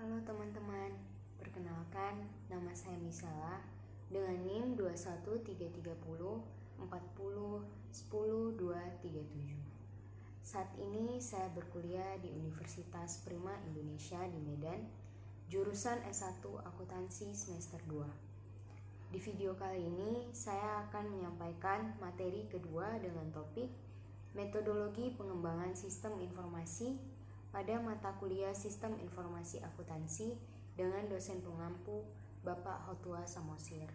Halo teman-teman, perkenalkan nama saya Misala dengan NIM 2133040100237. Saat ini saya berkuliah di Universitas Prima Indonesia di Medan, jurusan S1 Akuntansi semester 2. Di video kali ini saya akan menyampaikan materi kedua dengan topik metodologi pengembangan sistem informasi pada mata kuliah Sistem Informasi Akuntansi dengan dosen pengampu Bapak Hotua Samosir.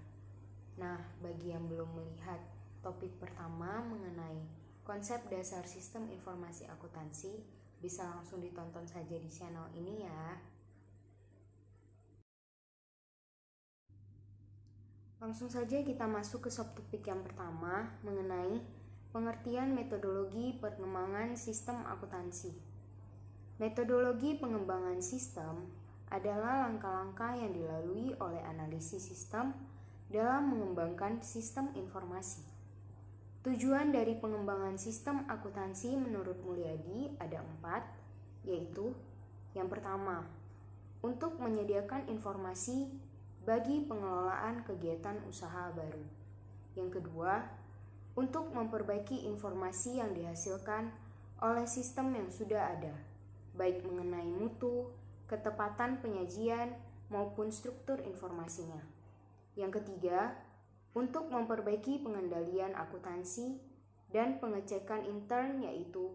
Nah, bagi yang belum melihat topik pertama mengenai konsep dasar Sistem Informasi Akuntansi, bisa langsung ditonton saja di channel ini ya. Langsung saja kita masuk ke subtopik yang pertama mengenai pengertian metodologi pengembangan sistem akuntansi. Metodologi pengembangan sistem adalah langkah-langkah yang dilalui oleh analisis sistem dalam mengembangkan sistem informasi. Tujuan dari pengembangan sistem akuntansi menurut Mulyadi ada 4, yaitu yang pertama, untuk menyediakan informasi bagi pengelolaan kegiatan usaha baru. Yang kedua, untuk memperbaiki informasi yang dihasilkan oleh sistem yang sudah ada, baik mengenai mutu, ketepatan penyajian, maupun struktur informasinya. Yang ketiga, untuk memperbaiki pengendalian akuntansi dan pengecekan intern, yaitu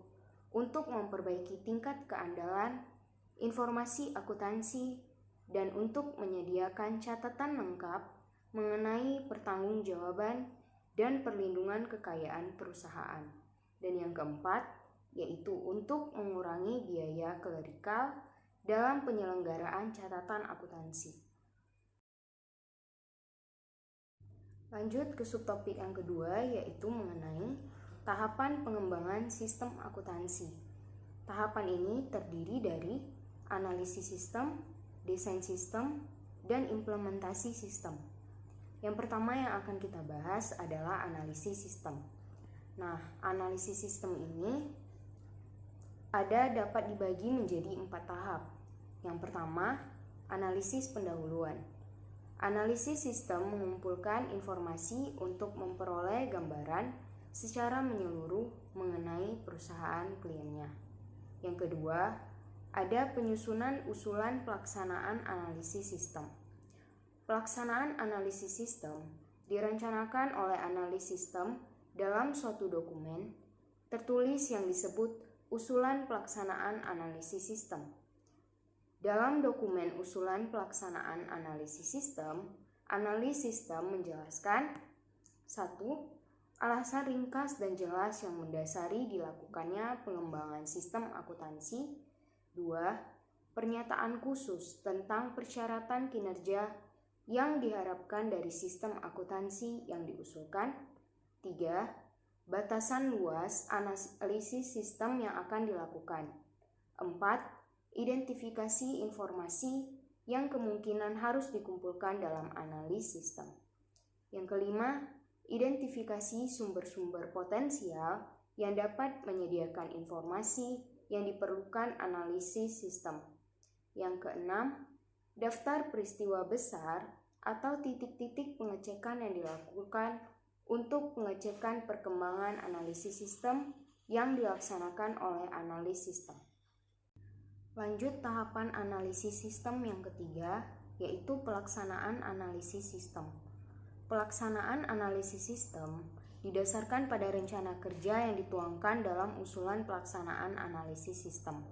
untuk memperbaiki tingkat keandalan informasi akuntansi dan untuk menyediakan catatan lengkap mengenai pertanggungjawaban dan perlindungan kekayaan perusahaan. Dan yang keempat, yaitu untuk mengurangi biaya klerikal dalam penyelenggaraan catatan akuntansi. Lanjut ke subtopik yang kedua, yaitu mengenai tahapan pengembangan sistem akuntansi. Tahapan ini terdiri dari analisis sistem, desain sistem, dan implementasi sistem. Yang pertama yang akan kita bahas adalah analisis sistem. Nah, analisis sistem ini dapat dibagi menjadi 4 tahap. Yang pertama, analisis pendahuluan. Analisis sistem mengumpulkan informasi untuk memperoleh gambaran secara menyeluruh mengenai perusahaan kliennya. Yang kedua, ada penyusunan usulan pelaksanaan analisis sistem. Pelaksanaan analisis sistem direncanakan oleh analis sistem dalam suatu dokumen tertulis yang disebut usulan pelaksanaan analisis sistem. Dalam dokumen usulan pelaksanaan analisis sistem, analis sistem menjelaskan 1. Alasan ringkas dan jelas yang mendasari dilakukannya pengembangan sistem akuntansi. 2. Pernyataan khusus tentang persyaratan kinerja yang diharapkan dari sistem akuntansi yang diusulkan. 3. Batasan luas analisis sistem yang akan dilakukan. 4. Identifikasi informasi yang kemungkinan harus dikumpulkan dalam analis sistem. Yang kelima, identifikasi sumber-sumber potensial yang dapat menyediakan informasi yang diperlukan analisis sistem. Yang keenam, daftar peristiwa besar atau titik-titik pengecekan yang dilakukan untuk pengecekan perkembangan analisis sistem yang dilaksanakan oleh analis sistem. Lanjut tahapan analisis sistem yang ketiga, yaitu pelaksanaan analisis sistem. Pelaksanaan analisis sistem didasarkan pada rencana kerja yang dituangkan dalam usulan pelaksanaan analisis sistem.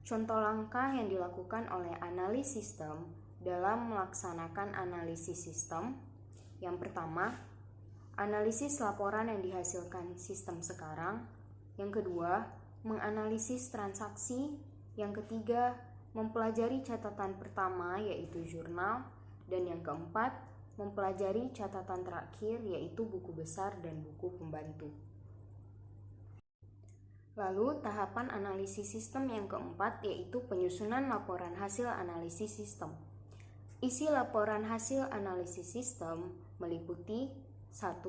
Contoh langkah yang dilakukan oleh analis sistem dalam melaksanakan analisis sistem. Yang pertama, analisis laporan yang dihasilkan sistem sekarang. Yang kedua, menganalisis transaksi. Yang ketiga, mempelajari catatan pertama yaitu jurnal. Dan yang keempat, mempelajari catatan terakhir yaitu buku besar dan buku pembantu. Lalu tahapan analisis sistem yang keempat yaitu penyusunan laporan hasil analisis sistem. Isi laporan hasil analisis sistem meliputi 1.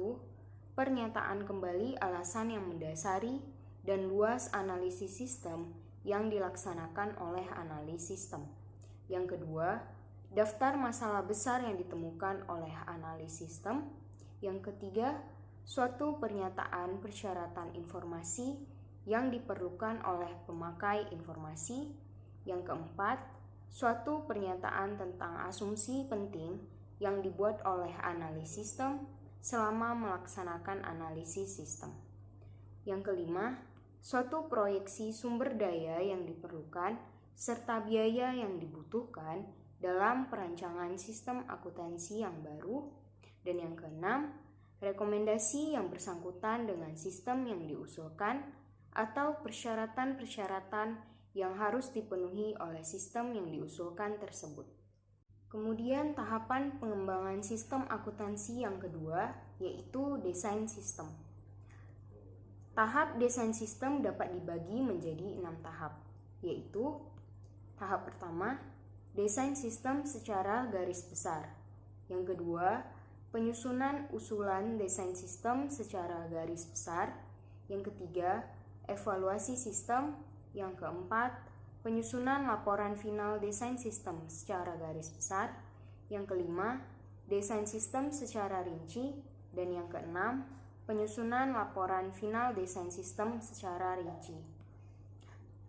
Pernyataan kembali alasan yang mendasari dan luas analisis sistem yang dilaksanakan oleh analis sistem. Yang kedua, daftar masalah besar yang ditemukan oleh analis sistem. Yang ketiga, suatu pernyataan persyaratan informasi yang diperlukan oleh pemakai informasi. Yang keempat, suatu pernyataan tentang asumsi penting yang dibuat oleh analis sistem selama melaksanakan analisis sistem. Yang kelima, suatu proyeksi sumber daya yang diperlukan serta biaya yang dibutuhkan dalam perancangan sistem akuntansi yang baru. Dan yang keenam, rekomendasi yang bersangkutan dengan sistem yang diusulkan atau persyaratan-persyaratan yang harus dipenuhi oleh sistem yang diusulkan tersebut. Kemudian tahapan pengembangan sistem akuntansi yang kedua yaitu desain sistem. Tahap desain sistem dapat dibagi menjadi 6 tahap, yaitu tahap pertama, desain sistem secara garis besar. Yang kedua, penyusunan usulan desain sistem secara garis besar. Yang ketiga, evaluasi sistem. Yang keempat, penyusunan laporan final desain sistem secara garis besar. Yang kelima, desain sistem secara rinci. Dan yang keenam, penyusunan laporan final desain sistem secara rinci.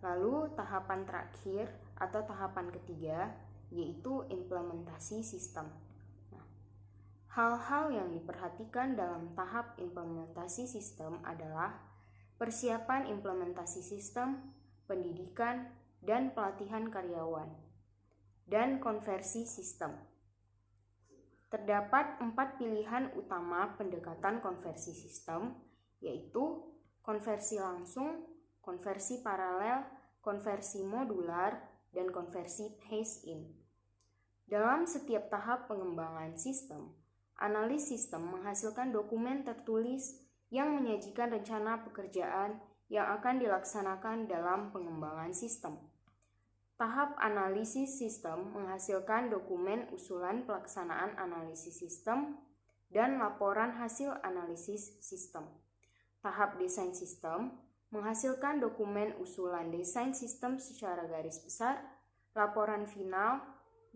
Lalu tahapan terakhir atau tahapan ketiga yaitu implementasi sistem. Hal-hal yang diperhatikan dalam tahap implementasi sistem adalah persiapan implementasi sistem, pendidikan dan pelatihan karyawan, dan konversi sistem. Terdapat 4 pilihan utama pendekatan konversi sistem, yaitu konversi langsung, konversi paralel, konversi modular, dan konversi phase-in. Dalam setiap tahap pengembangan sistem, analis sistem menghasilkan dokumen tertulis yang menyajikan rencana pekerjaan yang akan dilaksanakan dalam pengembangan sistem. Tahap analisis sistem menghasilkan dokumen usulan pelaksanaan analisis sistem dan laporan hasil analisis sistem. Tahap desain sistem menghasilkan dokumen usulan desain sistem secara garis besar, laporan final,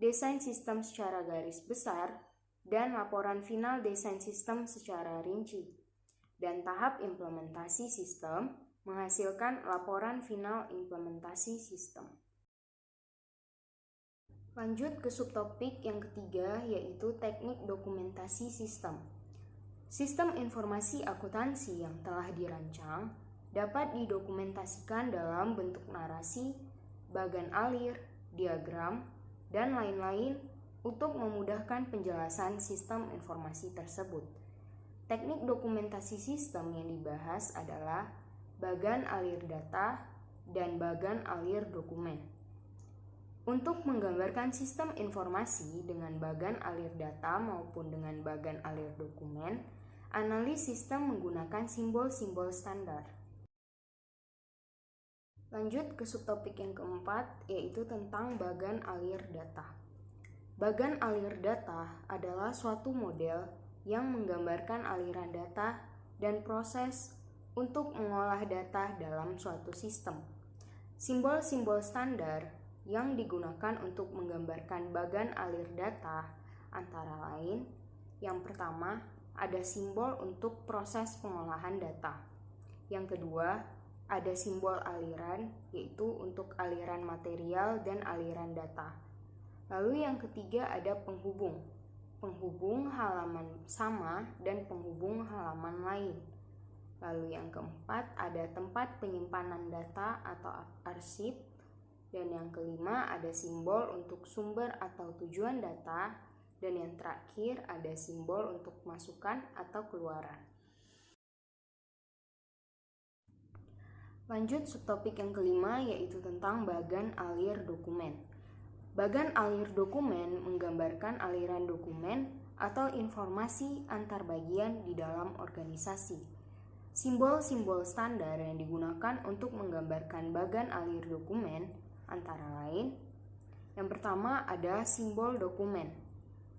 desain sistem secara garis besar, dan laporan final desain sistem secara rinci. Dan tahap implementasi sistem menghasilkan laporan final implementasi sistem. Lanjut ke subtopik yang ketiga yaitu teknik dokumentasi sistem. Sistem informasi akuntansi yang telah dirancang dapat didokumentasikan dalam bentuk narasi, bagan alir, diagram, dan lain-lain untuk memudahkan penjelasan sistem informasi tersebut. Teknik dokumentasi sistem yang dibahas adalah bagan alir data dan bagan alir dokumen. Untuk menggambarkan sistem informasi dengan bagan alir data maupun dengan bagan alir dokumen, analis sistem menggunakan simbol-simbol standar. Lanjut ke subtopik yang keempat, yaitu tentang bagan alir data. Bagan alir data adalah suatu model yang menggambarkan aliran data dan proses untuk mengolah data dalam suatu sistem. Simbol-simbol standar yang digunakan untuk menggambarkan bagan alir data antara lain, yang pertama ada simbol untuk proses pengolahan data. Yang kedua ada simbol aliran, yaitu untuk aliran material dan aliran data. Lalu yang ketiga ada penghubung halaman sama dan penghubung halaman lain. Lalu yang keempat ada tempat penyimpanan data atau arsip. Dan yang kelima ada simbol untuk sumber atau tujuan data. Dan yang terakhir ada simbol untuk masukan atau keluaran. Lanjut subtopik yang kelima yaitu tentang bagan alir dokumen. Bagan alir dokumen menggambarkan aliran dokumen atau informasi antar bagian di dalam organisasi. Simbol-simbol standar yang digunakan untuk menggambarkan bagan alir dokumen antara lain, yang pertama ada simbol dokumen.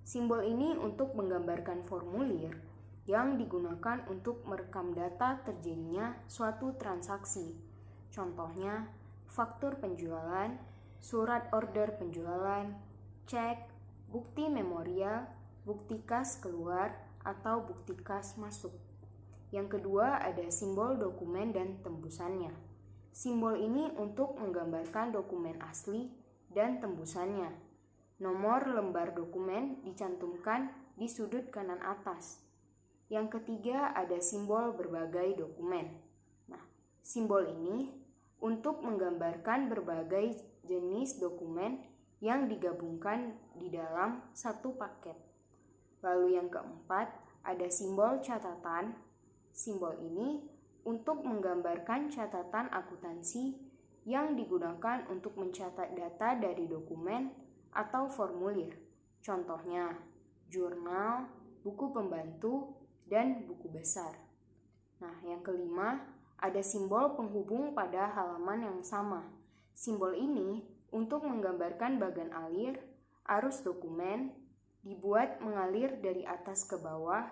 Simbol ini untuk menggambarkan formulir yang digunakan untuk merekam data terjadinya suatu transaksi. Contohnya, faktur penjualan, surat order penjualan, cek, bukti memorial, bukti kas keluar, atau bukti kas masuk. Yang kedua ada simbol dokumen dan tembusannya. Simbol ini untuk menggambarkan dokumen asli dan tembusannya. Nomor lembar dokumen dicantumkan di sudut kanan atas. Yang ketiga ada simbol berbagai dokumen. Nah, simbol ini untuk menggambarkan berbagai jenis dokumen yang digabungkan di dalam satu paket. Lalu yang keempat ada simbol catatan. Simbol ini untuk menggambarkan catatan akuntansi yang digunakan untuk mencatat data dari dokumen atau formulir. Contohnya, jurnal, buku pembantu, dan buku besar. Nah, yang kelima, ada simbol penghubung pada halaman yang sama. Simbol ini untuk menggambarkan bagan alir, arus dokumen, dibuat mengalir dari atas ke bawah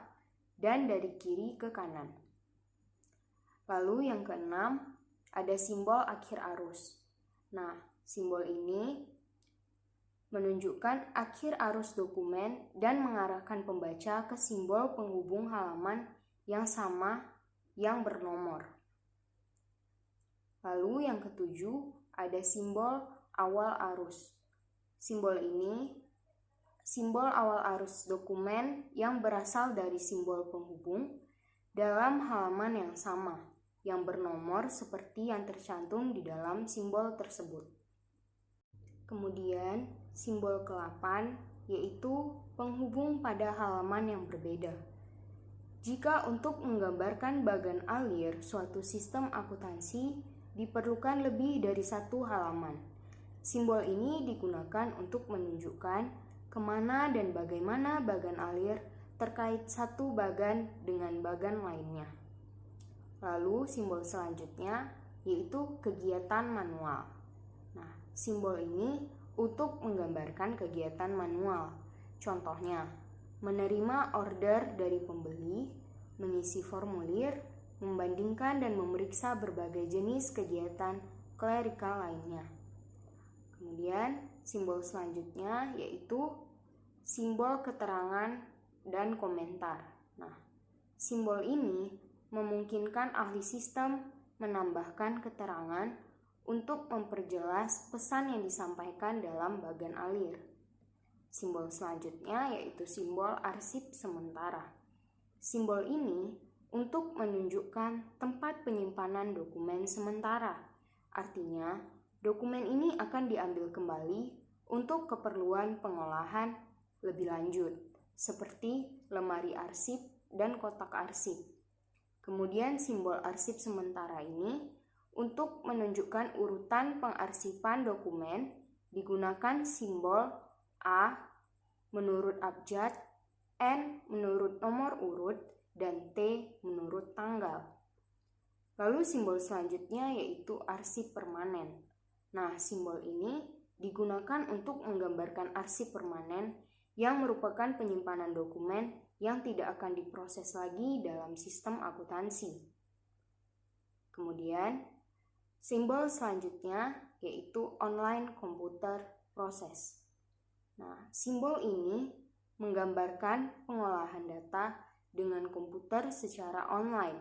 dan dari kiri ke kanan. Lalu yang keenam, ada simbol akhir arus. Nah, simbol ini menunjukkan akhir arus dokumen dan mengarahkan pembaca ke simbol penghubung halaman yang sama yang bernomor. Lalu yang ketujuh, ada simbol awal arus. Simbol ini simbol awal arus dokumen yang berasal dari simbol penghubung dalam halaman yang sama, yang bernomor seperti yang tercantum di dalam simbol tersebut. Kemudian, simbol ke-8 yaitu penghubung pada halaman yang berbeda. Jika untuk menggambarkan bagan alir suatu sistem akuntansi diperlukan lebih dari satu halaman. Simbol ini digunakan untuk menunjukkan kemana dan bagaimana bagan alir terkait satu bagan dengan bagan lainnya. Lalu simbol selanjutnya yaitu kegiatan manual. Nah, simbol ini untuk menggambarkan kegiatan manual. Contohnya, menerima order dari pembeli, mengisi formulir, membandingkan dan memeriksa berbagai jenis kegiatan klerikal lainnya. Kemudian, simbol selanjutnya yaitu simbol keterangan dan komentar. Nah, simbol ini memungkinkan ahli sistem menambahkan keterangan untuk memperjelas pesan yang disampaikan dalam bagan alir. Simbol selanjutnya yaitu simbol arsip sementara. Simbol ini untuk menunjukkan tempat penyimpanan dokumen sementara. Artinya, dokumen ini akan diambil kembali untuk keperluan pengolahan lebih lanjut, seperti lemari arsip dan kotak arsip. Kemudian simbol arsip sementara ini untuk menunjukkan urutan pengarsipan dokumen digunakan simbol A menurut abjad, N menurut nomor urut, dan T menurut tanggal. Lalu simbol selanjutnya yaitu arsip permanen. Nah, simbol ini digunakan untuk menggambarkan arsip permanen yang merupakan penyimpanan dokumen yang tidak akan diproses lagi dalam sistem akuntansi. Kemudian, simbol selanjutnya yaitu online computer process. Nah, simbol ini menggambarkan pengolahan data dengan komputer secara online.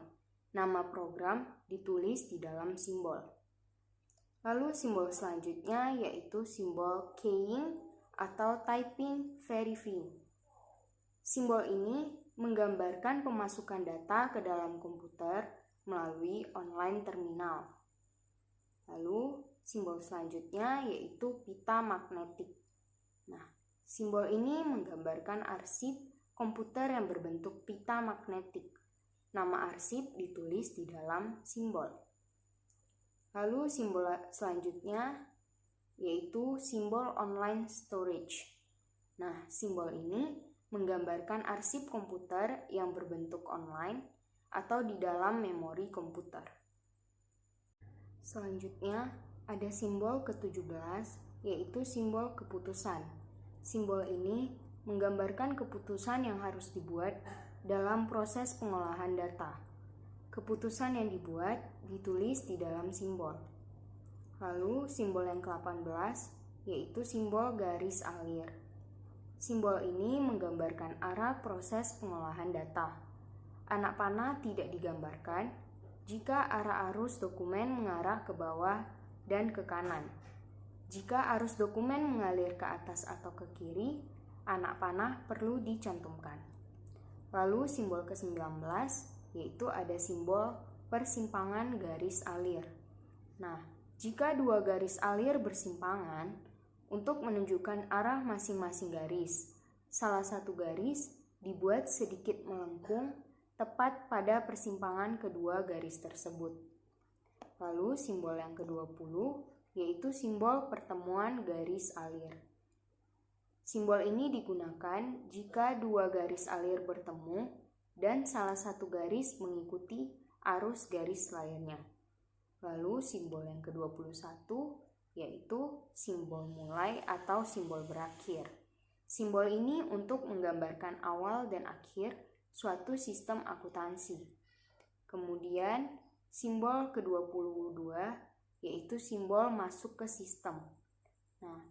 Nama program ditulis di dalam simbol. Lalu simbol selanjutnya yaitu simbol keying atau typing verifying. Simbol ini menggambarkan pemasukan data ke dalam komputer melalui online terminal. Lalu, simbol selanjutnya yaitu pita magnetik. Nah, simbol ini menggambarkan arsip komputer yang berbentuk pita magnetik. Nama arsip ditulis di dalam simbol. Lalu, simbol selanjutnya yaitu simbol online storage. Nah, simbol ini menggambarkan arsip komputer yang berbentuk online atau di dalam memori komputer. Selanjutnya, ada simbol ke-17, yaitu simbol keputusan. Simbol ini menggambarkan keputusan yang harus dibuat dalam proses pengolahan data. Keputusan yang dibuat ditulis di dalam simbol. Lalu, simbol yang ke-18 yaitu simbol garis alir. Simbol ini menggambarkan arah proses pengolahan data. Anak panah tidak digambarkan jika arah arus dokumen mengarah ke bawah dan ke kanan. Jika arus dokumen mengalir ke atas atau ke kiri, anak panah perlu dicantumkan. Lalu simbol ke-19, yaitu ada simbol persimpangan garis alir. Nah, jika dua garis alir bersimpangan, untuk menunjukkan arah masing-masing garis, salah satu garis dibuat sedikit melengkung tepat pada persimpangan kedua garis tersebut. Lalu simbol yang ke-20, yaitu simbol pertemuan garis alir. Simbol ini digunakan jika dua garis alir bertemu dan salah satu garis mengikuti arus garis lainnya. Lalu simbol yang ke-21, yaitu simbol mulai atau simbol berakhir. Simbol ini untuk menggambarkan awal dan akhir suatu sistem akuntansi. Kemudian simbol ke-22, yaitu simbol masuk ke sistem. Nah,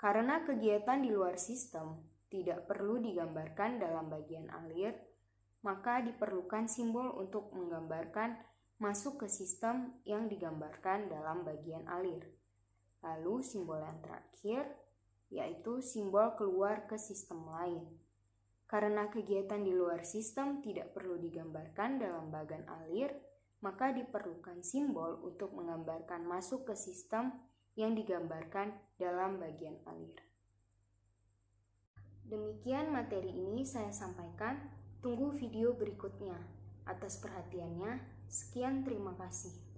karena kegiatan di luar sistem tidak perlu digambarkan dalam bagian alir, maka diperlukan simbol untuk menggambarkan masuk ke sistem yang digambarkan dalam bagian alir. Lalu simbol yang terakhir, yaitu simbol keluar ke sistem lain. Karena kegiatan di luar sistem tidak perlu digambarkan dalam bagian alir, maka diperlukan simbol untuk menggambarkan masuk ke sistem yang digambarkan dalam bagian alir. Demikian materi ini saya sampaikan. Tunggu video berikutnya. Atas perhatiannya, sekian terima kasih.